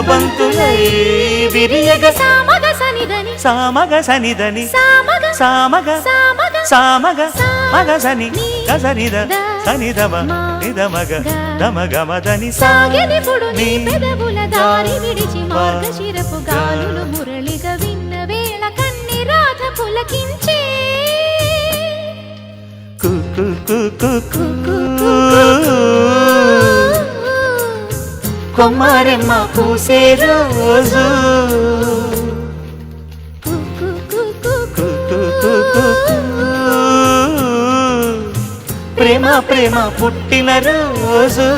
బంతులై విరియగ సామగ సనిదని సామగ సనిదని సామగ సామగ సామగ సామగ మగ సని గసనిద సనిదమ నిదమగ దమగమదని సాగెనిపుడు నీ పెదవుల దారి విడిచి మార్గశిరపు గాలులు మురళిగ విన్న వేళ కన్ని రాధ పులకించే కుకు కుకు కుకు కొమ్మరెమ్మ పూసే రోజు ప్రేమ ప్రేమ పుట్టిన రోజు